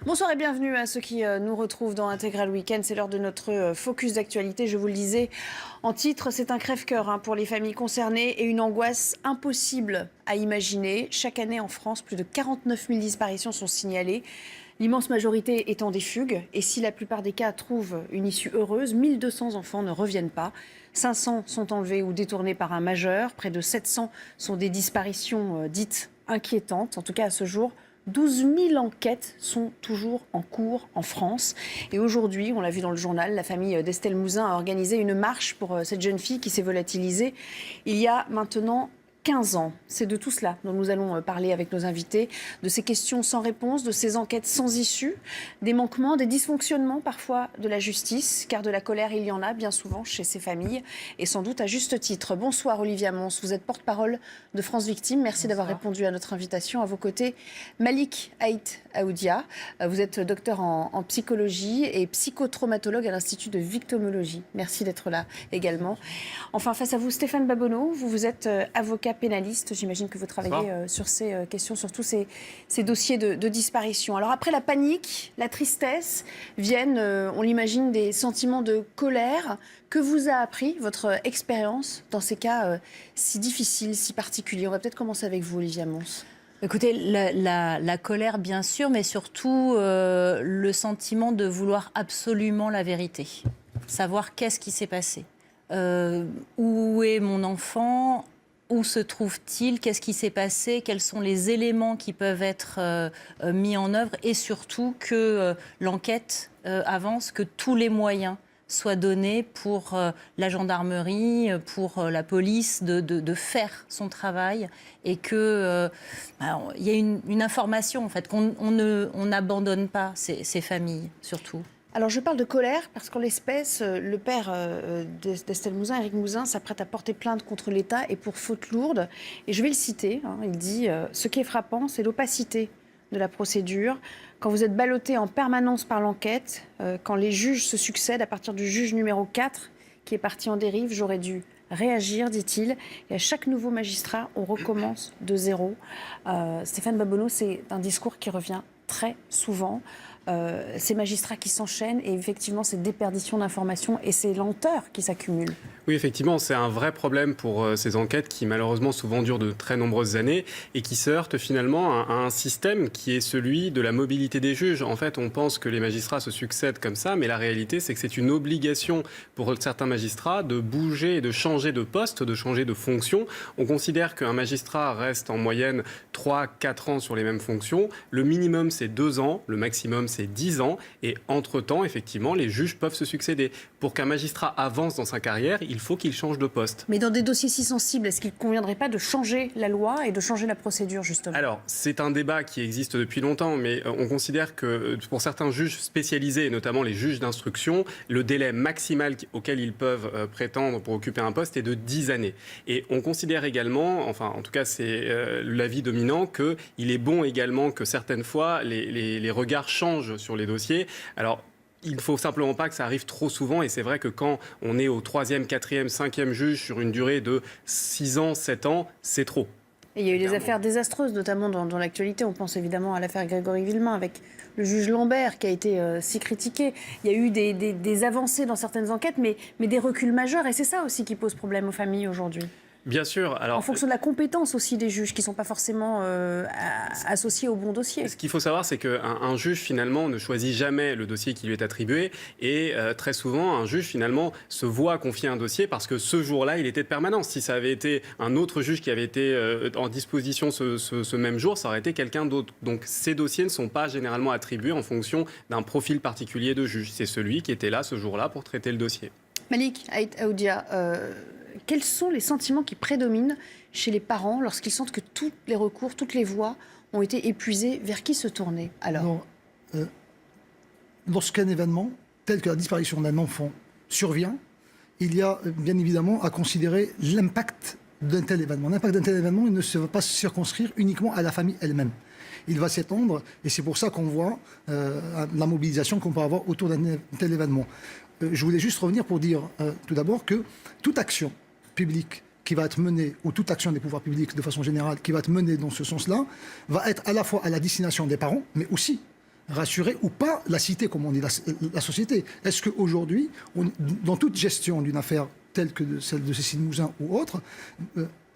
Bonsoir et bienvenue à ceux qui nous retrouvent dans Intégral Week-end. C'est l'heure de notre focus d'actualité. Je vous le disais en titre, c'est un crève-cœur pour les familles concernées et une angoisse impossible à imaginer. Chaque année en France, plus de 49 000 disparitions sont signalées. L'immense majorité étant des fugues. Et si la plupart des cas trouvent une issue heureuse, 1200 enfants ne reviennent pas. 500 sont enlevés ou détournés par un majeur. Près de 700 sont des disparitions dites inquiétantes. En tout cas, à ce jour, 12 000 enquêtes sont toujours en cours en France. Et aujourd'hui, on l'a vu dans le journal, la famille d'Estelle Mouzin a organisé une marche pour cette jeune fille qui s'est volatilisée il y a maintenant 15 ans. C'est de tout cela dont nous allons parler avec nos invités, de ces questions sans réponse, de ces enquêtes sans issue, des manquements, des dysfonctionnements parfois de la justice, car de la colère, il y en a bien souvent chez ces familles, et sans doute à juste titre. Bonsoir Olivia Mons, vous êtes porte-parole de France Victimes. Merci d'avoir répondu à notre invitation. À vos côtés, Malik Haït Aoudia, vous êtes docteur en psychologie et psychotraumatologue à l'Institut de victimologie. Merci d'être là également. Enfin, face à vous, Stéphane Babonneau, vous êtes avocat pénaliste. J'imagine que vous travaillez sur ces questions, sur tous ces dossiers de disparition. Alors après la panique, la tristesse, viennent, on l'imagine, des sentiments de colère. Que vous a appris votre expérience dans ces cas si difficiles, si particuliers? On va peut-être commencer avec vous, Olivia Mons. Écoutez, la colère, bien sûr, mais surtout le sentiment de vouloir absolument la vérité. Savoir qu'est-ce qui s'est passé. Où est mon enfant? Où se trouve-t-il? Qu'est-ce qui s'est passé? Quels sont les éléments qui peuvent être mis en œuvre? Et surtout que l'enquête avance, que tous les moyens soient donnés pour la gendarmerie, pour la police, de faire son travail. Et qu'il y a une information, en fait, qu'on n'abandonne pas ces familles, surtout. Alors je parle de colère parce qu'en l'espèce, le père d'Estelle Mouzin, Éric Mouzin, s'apprête à porter plainte contre l'État et pour faute lourde. Et je vais le citer, il dit « Ce qui est frappant, c'est l'opacité de la procédure. Quand vous êtes ballotté en permanence par l'enquête, quand les juges se succèdent à partir du juge numéro 4 qui est parti en dérive, j'aurais dû réagir, dit-il. Et à chaque nouveau magistrat, on recommence de zéro. » Stéphane Babonneau, c'est un discours qui revient très souvent. Ces magistrats qui s'enchaînent et effectivement ces déperditions d'informations et ces lenteurs qui s'accumulent. Oui, effectivement, c'est un vrai problème pour ces enquêtes qui malheureusement souvent durent de très nombreuses années et qui se heurtent finalement à un système qui est celui de la mobilité des juges. En fait, on pense que les magistrats se succèdent comme ça, mais la réalité c'est que c'est une obligation pour certains magistrats de bouger et de changer de poste, de changer de fonction. On considère qu'un magistrat reste en moyenne 3-4 ans sur les mêmes fonctions. Le minimum c'est 2 ans, le maximum c'est 10 ans et entre-temps, effectivement, les juges peuvent se succéder. Pour qu'un magistrat avance dans sa carrière, il faut qu'il change de poste. Mais dans des dossiers si sensibles, est-ce qu'il ne conviendrait pas de changer la loi et de changer la procédure, justement? Alors, c'est un débat qui existe depuis longtemps, mais on considère que pour certains juges spécialisés, et notamment les juges d'instruction, le délai maximal auquel ils peuvent prétendre pour occuper un poste est de 10 années. Et on considère également, enfin en tout cas c'est l'avis dominant, qu'il est bon également que certaines fois les regards changent sur les dossiers. Alors, il ne faut simplement pas que ça arrive trop souvent et c'est vrai que quand on est au 3e, 4e, 5e juge sur une durée de 6 ans, 7 ans, c'est trop. Et il y a eu des affaires désastreuses, notamment dans l'actualité. On pense évidemment à l'affaire Grégory Villemain avec le juge Lambert qui a été si critiqué. Il y a eu des avancées dans certaines enquêtes, mais des reculs majeurs. Et c'est ça aussi qui pose problème aux familles aujourd'hui. Bien sûr. Alors, en fonction de la compétence aussi des juges qui ne sont pas forcément associés au bon dossier. Ce qu'il faut savoir, c'est qu'un juge, finalement, ne choisit jamais le dossier qui lui est attribué. Et très souvent, un juge, finalement, se voit confier un dossier parce que ce jour-là, il était de permanence. Si ça avait été un autre juge qui avait été en disposition ce même jour, ça aurait été quelqu'un d'autre. Donc, ces dossiers ne sont pas généralement attribués en fonction d'un profil particulier de juge. C'est celui qui était là ce jour-là pour traiter le dossier. Malik Haït Aoudia, quels sont les sentiments qui prédominent chez les parents lorsqu'ils sentent que tous les recours, toutes les voies ont été épuisées? Vers qui se tourner alors? Lorsqu'un événement tel que la disparition d'un enfant survient, il y a bien évidemment à considérer l'impact d'un tel événement. L'impact d'un tel événement, il ne se va pas circonscrire uniquement à la famille elle-même. Il va s'étendre et c'est pour ça qu'on voit la mobilisation qu'on peut avoir autour d'un tel événement. Je voulais juste revenir pour dire tout d'abord que toute action publique qui va être menée, ou toute action des pouvoirs publics de façon générale qui va être menée dans ce sens-là, va être à la fois à la destination des parents, mais aussi rassurer ou pas la cité, comme on dit, la société. Est-ce qu'aujourd'hui, dans toute gestion d'une affaire telle que celle de Cécile Mouzin ou autre,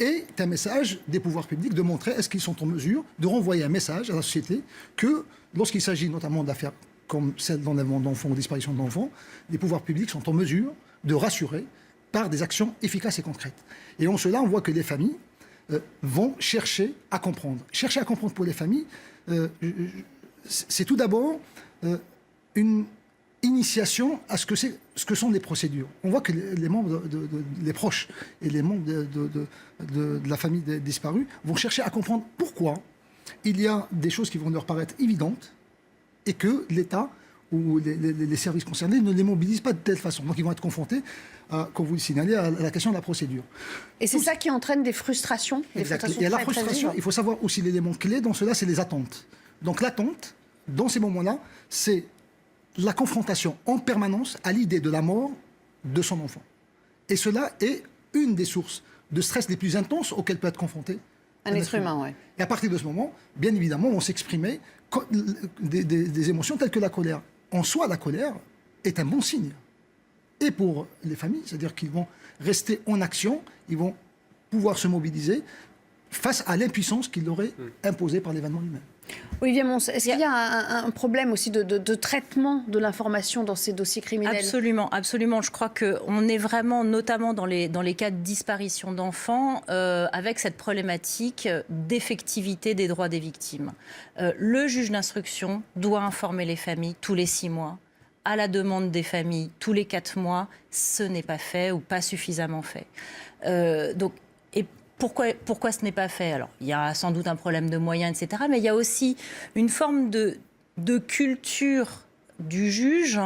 est un message des pouvoirs publics de montrer est-ce qu'ils sont en mesure de renvoyer un message à la société que lorsqu'il s'agit notamment d'affaires comme celle d'enlèvement d'enfants ou disparition d'enfants, les pouvoirs publics sont en mesure de rassurer par des actions efficaces et concrètes. Et en cela, on voit que les familles vont chercher à comprendre. Chercher à comprendre pour les familles, c'est tout d'abord une initiation à ce que sont les procédures. On voit que les membres, les proches et les membres de la famille des disparus vont chercher à comprendre pourquoi il y a des choses qui vont leur paraître évidentes et que l'État ou les services concernés ne les mobilisent pas de telle façon. Donc ils vont être confrontés, comme vous le signalez, à la question de la procédure. Et c'est ça qui entraîne des frustrations. Exactement. Et à la frustration, il faut savoir aussi l'élément clé dans cela, c'est les attentes. Donc l'attente, dans ces moments-là, c'est la confrontation en permanence à l'idée de la mort de son enfant. Et cela est une des sources de stress les plus intenses auxquelles peut être confronté un être humain. Ouais. Et à partir de ce moment, bien évidemment, vont s'exprimer des émotions telles que la colère. En soi, la colère est un bon signe. Et pour les familles, c'est-à-dire qu'ils vont rester en action, ils vont pouvoir se mobiliser face à l'impuissance qu'ils auraient imposée par l'événement lui-même. Olivier Mons, est-ce qu'il y a un problème aussi de traitement de l'information dans ces dossiers criminels ? Absolument, absolument. Je crois qu'on est vraiment, notamment dans les cas de disparition d'enfants, avec cette problématique d'effectivité des droits des victimes. Le juge d'instruction doit informer les familles tous les 6 mois. À la demande des familles, tous les 4 mois, ce n'est pas fait ou pas suffisamment fait. Pourquoi ce n'est pas fait ? Alors, il y a sans doute un problème de moyens, etc. Mais il y a aussi une forme de culture du juge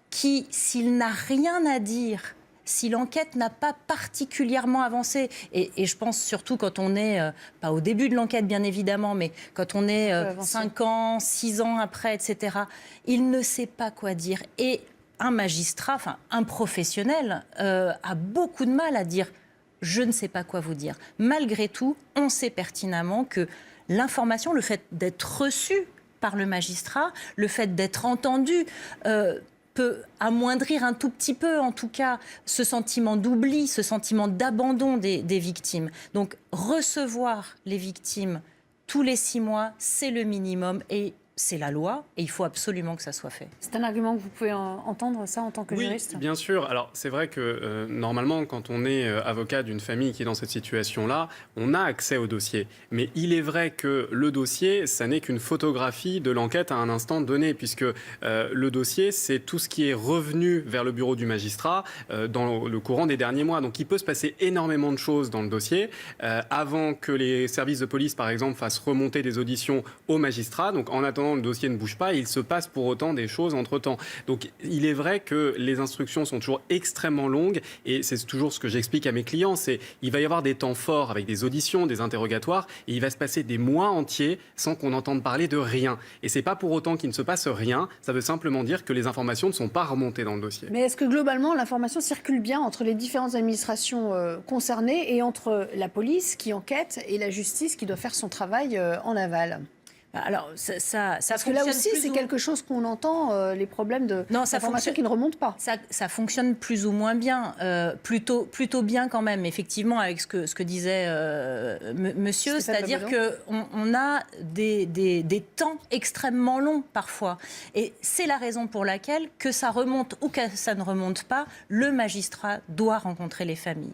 qui, s'il n'a rien à dire, si l'enquête n'a pas particulièrement avancé, et je pense surtout quand on est, pas au début de l'enquête bien évidemment, mais quand on est 5 ans, 6 ans après, etc., il ne sait pas quoi dire. Et un magistrat, enfin un professionnel, a beaucoup de mal à dire « je ne sais pas quoi vous dire ». Malgré tout, on sait pertinemment que l'information, le fait d'être reçu par le magistrat, le fait d'être entendu, peut amoindrir un tout petit peu, en tout cas, ce sentiment d'oubli, ce sentiment d'abandon des victimes. Donc, recevoir les victimes tous les 6 mois, c'est le minimum et c'est la loi et il faut absolument que ça soit fait. C'est un argument que vous pouvez entendre, ça, en tant que juriste ? Oui, bien sûr. Alors, c'est vrai que normalement, quand on est avocat d'une famille qui est dans cette situation-là, on a accès au dossier. Mais il est vrai que le dossier, ça n'est qu'une photographie de l'enquête à un instant donné, puisque le dossier, c'est tout ce qui est revenu vers le bureau du magistrat dans le courant des derniers mois. Donc, il peut se passer énormément de choses dans le dossier avant que les services de police, par exemple, fassent remonter des auditions au magistrat. Donc, en attendant, le dossier ne bouge pas, il se passe pour autant des choses entre-temps. Donc il est vrai que les instructions sont toujours extrêmement longues et c'est toujours ce que j'explique à mes clients, c'est il va y avoir des temps forts avec des auditions, des interrogatoires et il va se passer des mois entiers sans qu'on entende parler de rien. Et c'est pas pour autant qu'il ne se passe rien, ça veut simplement dire que les informations ne sont pas remontées dans le dossier. Mais est-ce que globalement l'information circule bien entre les différentes administrations concernées et entre la police qui enquête et la justice qui doit faire son travail en aval ? Alors, ça parce que là aussi, c'est quelque chose qu'on entend, les problèmes d'information qui ne remontent pas. Ça fonctionne plus ou moins bien, plutôt bien quand même, effectivement, avec ce que disait monsieur, c'est-à-dire qu'on a des temps extrêmement longs parfois. Et c'est la raison pour laquelle, que ça remonte ou que ça ne remonte pas, le magistrat doit rencontrer les familles.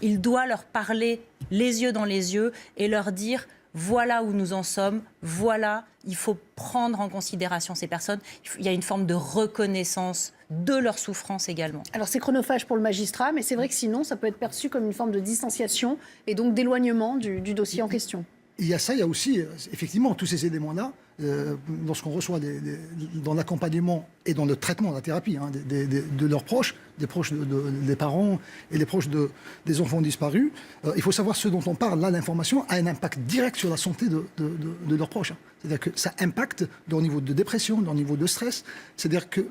Il doit leur parler les yeux dans les yeux et leur dire... Voilà où nous en sommes, voilà, il faut prendre en considération ces personnes. Il y a une forme de reconnaissance de leur souffrance également. Alors c'est chronophage pour le magistrat, mais c'est vrai que sinon ça peut être perçu comme une forme de distanciation et donc d'éloignement du dossier en question. Il y a ça, il y a aussi effectivement tous ces éléments-là, lorsqu'on reçoit dans l'accompagnement et dans le traitement, la thérapie de leurs proches, des proches des parents et les proches des enfants disparus, il faut savoir ce dont on parle. Là, l'information a un impact direct sur la santé de leurs proches. C'est-à-dire que ça impacte leur niveau de dépression, leur niveau de stress. C'est-à-dire que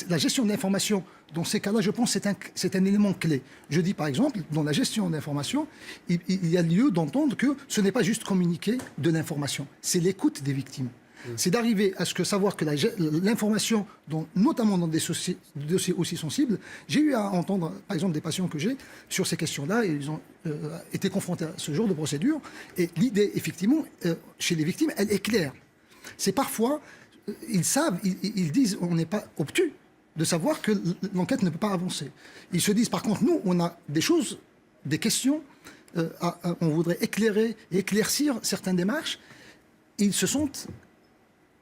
la gestion de l'information, dans ces cas-là, je pense que c'est un élément clé. Je dis par exemple, dans la gestion de l'information, il y a lieu d'entendre que ce n'est pas juste communiquer de l'information, c'est l'écoute des victimes. C'est d'arriver à ce que savoir que l'information, notamment dans des dossiers aussi sensibles, j'ai eu à entendre, par exemple, des patients que j'ai sur ces questions-là, et ils ont été confrontés à ce genre de procédure. Et l'idée, effectivement, chez les victimes, elle est claire. C'est parfois, ils savent, ils disent, on n'est pas obtus de savoir que l'enquête ne peut pas avancer. Ils se disent, par contre, nous, on a des choses, des questions, on voudrait éclairer et éclaircir certaines démarches. Ils se sentent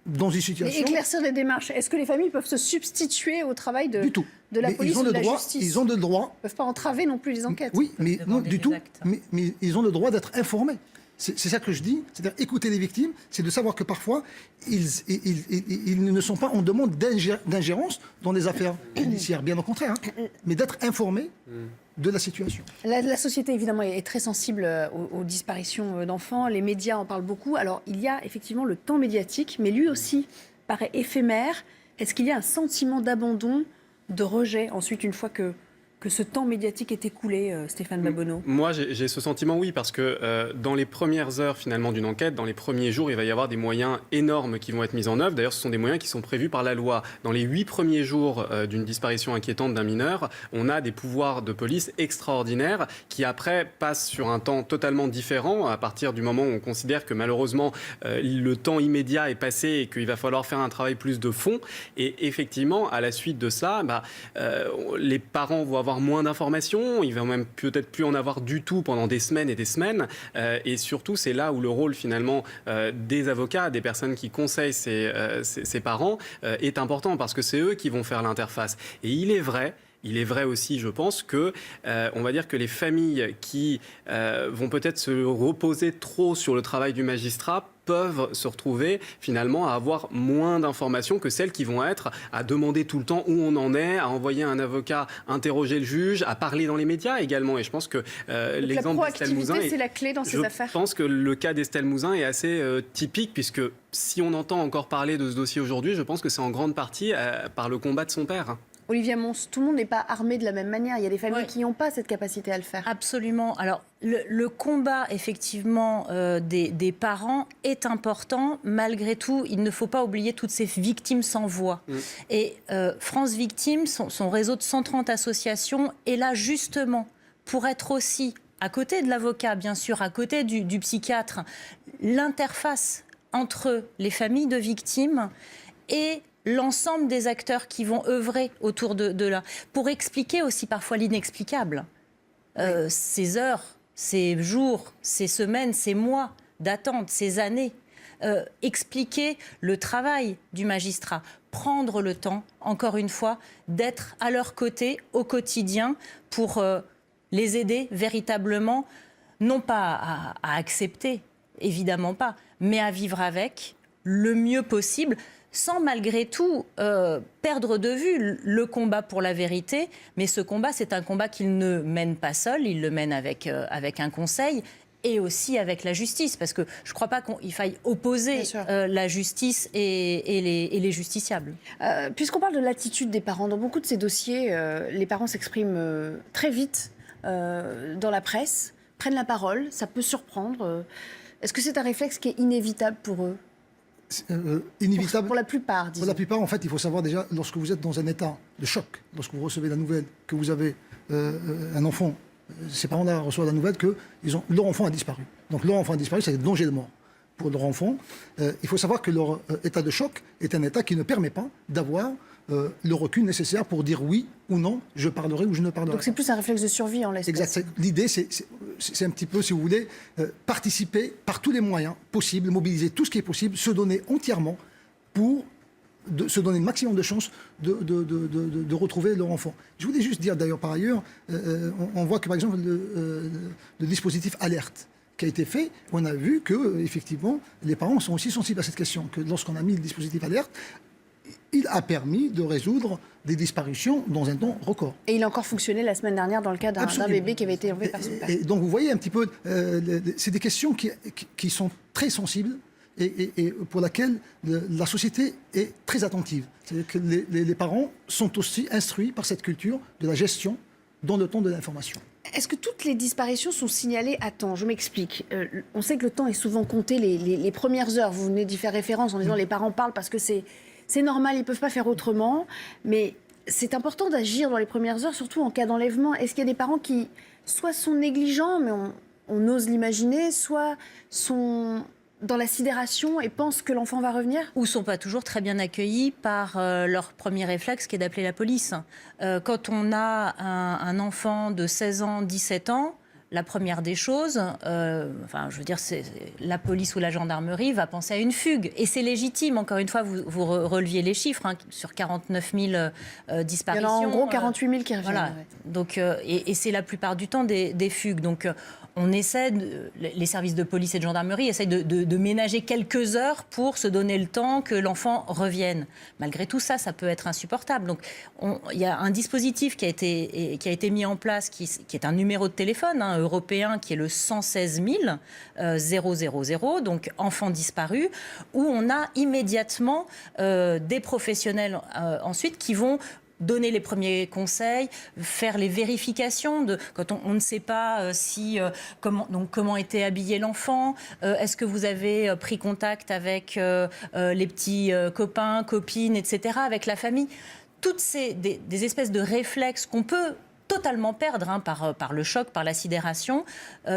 dans une situation... Mais éclaircir les démarches, est-ce que les familles peuvent se substituer au travail de, du tout. de la police ou de la justice? Ils ont le droit... Ils ne peuvent pas entraver non plus les enquêtes. Oui, mais non, du tout. Actes. Mais ils ont le droit d'être informés. C'est ça que je dis, c'est-à-dire écouter les victimes, c'est de savoir que parfois, ils ne sont pas en demande d'ingérence dans les affaires judiciaires, bien au contraire, mais d'être informés de la situation. La société, évidemment, est très sensible aux disparitions d'enfants. Les médias en parlent beaucoup. Alors, il y a effectivement le temps médiatique, mais lui aussi paraît éphémère. Est-ce qu'il y a un sentiment d'abandon, de rejet, ensuite, une fois que ce temps médiatique est écoulé, Stéphane Babonneau? Moi, j'ai ce sentiment, oui, parce que dans les premières heures, finalement, d'une enquête, dans les premiers jours, il va y avoir des moyens énormes qui vont être mis en œuvre. D'ailleurs, ce sont des moyens qui sont prévus par la loi. Dans les 8 premiers jours d'une disparition inquiétante d'un mineur, on a des pouvoirs de police extraordinaires qui, après, passent sur un temps totalement différent à partir du moment où on considère que, malheureusement, le temps immédiat est passé et qu'il va falloir faire un travail plus de fond. Et effectivement, à la suite de ça, les parents vont avoir moins d'informations, il va même peut-être plus en avoir du tout pendant des semaines et des semaines. Et surtout, c'est là où le rôle finalement des avocats, des personnes qui conseillent ces parents est important parce que c'est eux qui vont faire l'interface. Et il est vrai aussi, je pense, que on va dire que les familles qui vont peut-être se reposer trop sur le travail du magistrat peuvent se retrouver finalement à avoir moins d'informations que celles qui vont être à demander tout le temps où on en est, à envoyer un avocat interroger le juge, à parler dans les médias également. Et je pense que l'exemple d'Estelle Mouzin... c'est la clé dans ces affaires. Je pense que le cas d'Estelle Mouzin est assez typique puisque si on entend encore parler de ce dossier aujourd'hui, je pense que c'est en grande partie par le combat de son père. Olivier Mons, tout le monde n'est pas armé de la même manière. Il y a des familles Oui. qui n'ont pas cette capacité à le faire. Absolument. Alors, le combat, effectivement, des parents est important. Malgré tout, il ne faut pas oublier toutes ces victimes sans voix. Et France Victimes, son réseau de 130 associations, est là justement pour être aussi, à côté de l'avocat, bien sûr, à côté du psychiatre, l'interface entre les familles de victimes et l'ensemble des acteurs qui vont œuvrer autour de là, pour expliquer aussi parfois l'inexplicable. Ces heures, ces jours, ces semaines, ces mois d'attente, ces années. Expliquer le travail du magistrat, prendre le temps, encore une fois, d'être à leur côté au quotidien pour les aider véritablement, non pas à accepter, évidemment pas, mais à vivre avec le mieux possible, sans malgré tout perdre de vue le combat pour la vérité. Mais ce combat, c'est un combat qu'il ne mène pas seul, il le mène avec un conseil et aussi avec la justice. Parce que je ne crois pas qu'il faille opposer la justice et les justiciables. Puisqu'on parle de l'attitude des parents, dans beaucoup de ces dossiers, les parents s'expriment très vite dans la presse, prennent la parole, ça peut surprendre. Est-ce que c'est un réflexe qui est inévitable pour eux ? Inévitable. Pour la plupart, disons. Pour la plupart, en fait, il faut savoir déjà, lorsque vous êtes dans un état de choc, lorsque vous recevez la nouvelle que vous avez un enfant, ces parents-là reçoivent la nouvelle que leur enfant a disparu. Donc leur enfant a disparu, c'est un danger de mort pour leur enfant. Il faut savoir que leur état de choc est un état qui ne permet pas d'avoir le recul nécessaire pour dire oui ou non, je parlerai ou je ne parlerai pas. Donc c'est plus un réflexe de survie en l'espèce. Exact. L'idée, c'est un petit peu, si vous voulez, participer par tous les moyens possibles, mobiliser tout ce qui est possible, se donner entièrement pour se donner le maximum de chances de retrouver leur enfant. Je voulais juste dire, d'ailleurs, par ailleurs, on voit que, par exemple, le dispositif alerte qui a été fait, on a vu que, effectivement, les parents sont aussi sensibles à cette question, que lorsqu'on a mis le dispositif alerte, il a permis de résoudre des disparitions dans un temps record. Et il a encore fonctionné la semaine dernière dans le cas d'un bébé qui avait été enlevé par son père. Et donc vous voyez un petit peu, c'est des questions qui sont très sensibles et pour laquelle la société est très attentive. C'est-à-dire que les parents sont aussi instruits par cette culture de la gestion dans le temps de l'information. Est-ce que toutes les disparitions sont signalées à temps? Je m'explique. On sait que le temps est souvent compté les premières heures. Vous venez d'y faire référence en disant les parents parlent parce que c'est normal, ils ne peuvent pas faire autrement. Mais c'est important d'agir dans les premières heures, surtout en cas d'enlèvement. Est-ce qu'il y a des parents qui soit sont négligents, mais on ose l'imaginer, soit sont dans la sidération et pensent que l'enfant va revenir? Ou sont pas toujours très bien accueillis par leur premier réflexe qui est d'appeler la police. Quand on a un enfant de 16 ans, 17 ans, la première des choses, je veux dire, la police ou la gendarmerie va penser à une fugue. Et c'est légitime, encore une fois, vous releviez les chiffres, sur 49 000 disparitions. Il y en a en gros 48 000 qui reviennent. Voilà. Ouais. Donc, et c'est la plupart du temps des fugues. Donc, on essaie, les services de police et de gendarmerie essayent de ménager quelques heures pour se donner le temps que l'enfant revienne. Malgré tout ça, ça peut être insupportable. Donc, il y a un dispositif qui a été mis en place, qui est un numéro de téléphone européen, qui est le 116 000, donc enfants disparus, où on a immédiatement des professionnels ensuite qui vont donner les premiers conseils, faire les vérifications quand on ne sait pas comment était habillé l'enfant, est-ce que vous avez pris contact avec les petits copains, copines, etc., avec la famille. Toutes des espèces de réflexes qu'on peut totalement perdre par le choc, par la sidération.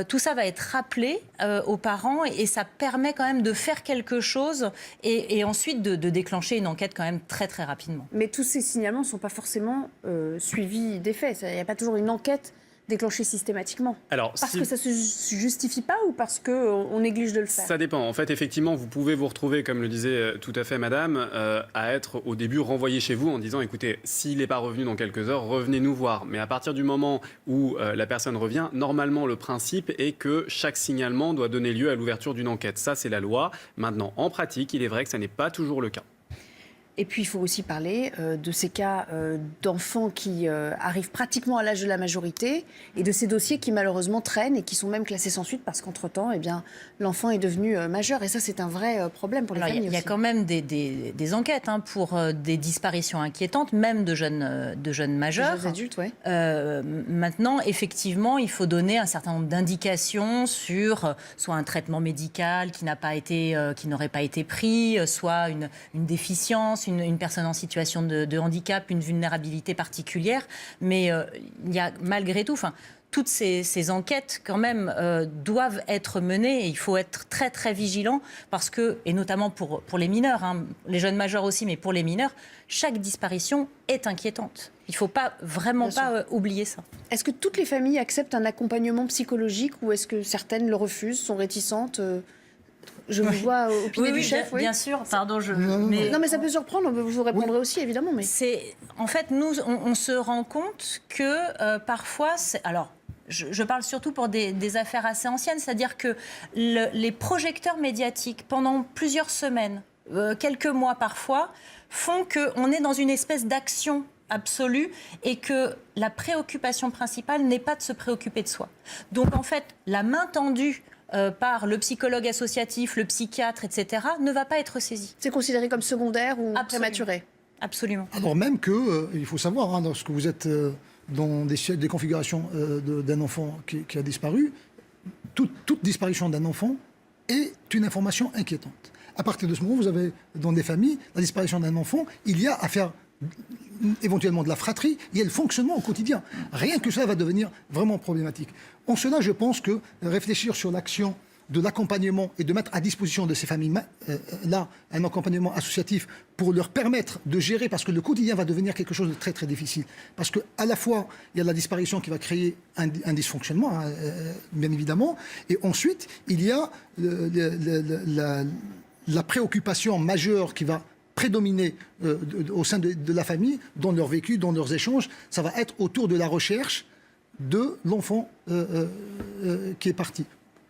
Tout ça va être rappelé aux parents et ça permet quand même de faire quelque chose et ensuite de déclencher une enquête quand même très très rapidement. Mais tous ces signalements ne sont pas forcément suivis des faits. Il n'y a pas toujours une enquête déclenchée systématiquement. Alors, parce que ça ne se justifie pas ou parce qu'on néglige de le faire? Ça dépend. En fait, effectivement, vous pouvez vous retrouver, comme le disait tout à fait madame, à être au début renvoyé chez vous en disant, écoutez, s'il n'est pas revenu dans quelques heures, revenez nous voir. Mais à partir du moment où la personne revient, normalement, le principe est que chaque signalement doit donner lieu à l'ouverture d'une enquête. Ça, c'est la loi. Maintenant, en pratique, il est vrai que ça n'est pas toujours le cas. Et puis, il faut aussi parler de ces cas d'enfants qui arrivent pratiquement à l'âge de la majorité et de ces dossiers qui, malheureusement, traînent et qui sont même classés sans suite parce qu'entre-temps, l'enfant est devenu majeur. Et ça, c'est un vrai problème pour les familles. Il y a quand même des enquêtes pour des disparitions inquiétantes, même de jeunes majeurs. De jeunes adultes, oui. Maintenant, effectivement, il faut donner un certain nombre d'indications sur soit un traitement médical qui n'aurait pas été pris, soit une déficience, une personne en situation de handicap, une vulnérabilité particulière. Mais il y a malgré tout... Toutes ces enquêtes, quand même, doivent être menées et il faut être très, très vigilant parce que, et notamment pour les mineurs, les jeunes majeurs aussi, mais pour les mineurs, chaque disparition est inquiétante. Il ne faut vraiment pas oublier ça. Est-ce que toutes les familles acceptent un accompagnement psychologique ou est-ce que certaines le refusent, sont réticentes? Je vous vois opiner du chef. Bien sûr. Pardon, Non, mais ça peut surprendre. Je vous répondrai aussi, évidemment. Mais en fait, nous, on se rend compte que parfois, alors. Je parle surtout pour des affaires assez anciennes, c'est-à-dire que les projecteurs médiatiques, pendant plusieurs semaines, quelques mois parfois, font qu'on est dans une espèce d'action absolue et que la préoccupation principale n'est pas de se préoccuper de soi. Donc en fait, la main tendue par le psychologue associatif, le psychiatre, etc., ne va pas être saisie. C'est considéré comme secondaire ou prématuré? Absolument. Alors même que, il faut savoir, lorsque vous êtes dans des configurations d'un enfant qui a disparu, toute disparition d'un enfant est une information inquiétante. À partir de ce moment, vous avez dans des familles, la disparition d'un enfant, il y a à faire éventuellement de la fratrie, il y a le fonctionnement au quotidien. Rien que ça va devenir vraiment problématique. En cela, je pense que réfléchir sur l'action de l'accompagnement et de mettre à disposition de ces familles-là un accompagnement associatif pour leur permettre de gérer, parce que le quotidien va devenir quelque chose de très très difficile. Parce qu'à la fois, il y a la disparition qui va créer un dysfonctionnement, bien évidemment, et ensuite, il y a la préoccupation majeure qui va prédominer au sein de la famille, dans leur vécu, dans leurs échanges. Ça va être autour de la recherche de l'enfant qui est parti.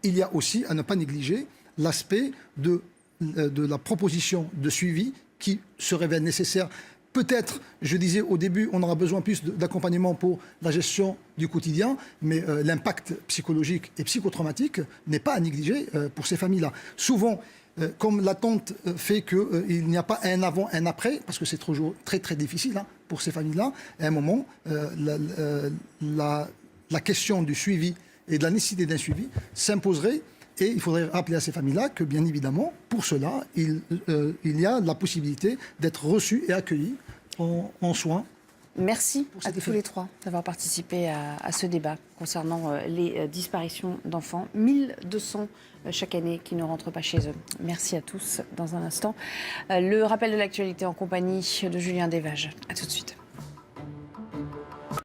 Il y a aussi, à ne pas négliger, l'aspect de la proposition de suivi qui se révèle nécessaire. Peut-être, je disais au début, on aura besoin plus d'accompagnement pour la gestion du quotidien, mais l'impact psychologique et psychotraumatique n'est pas à négliger pour ces familles-là. Souvent, comme l'attente fait qu'il n'y a pas un avant, un après, parce que c'est toujours très très difficile pour ces familles-là, à un moment, la question du suivi et de la nécessité d'un suivi s'imposerait. Et il faudrait rappeler à ces familles-là que, bien évidemment, pour cela, il y a la possibilité d'être reçus et accueillis en soins. Merci à tous les trois d'avoir participé à ce débat concernant les disparitions d'enfants. 1200 chaque année qui ne rentrent pas chez eux. Merci à tous. Dans un instant, le rappel de l'actualité en compagnie de Julien Desvages. À tout de suite.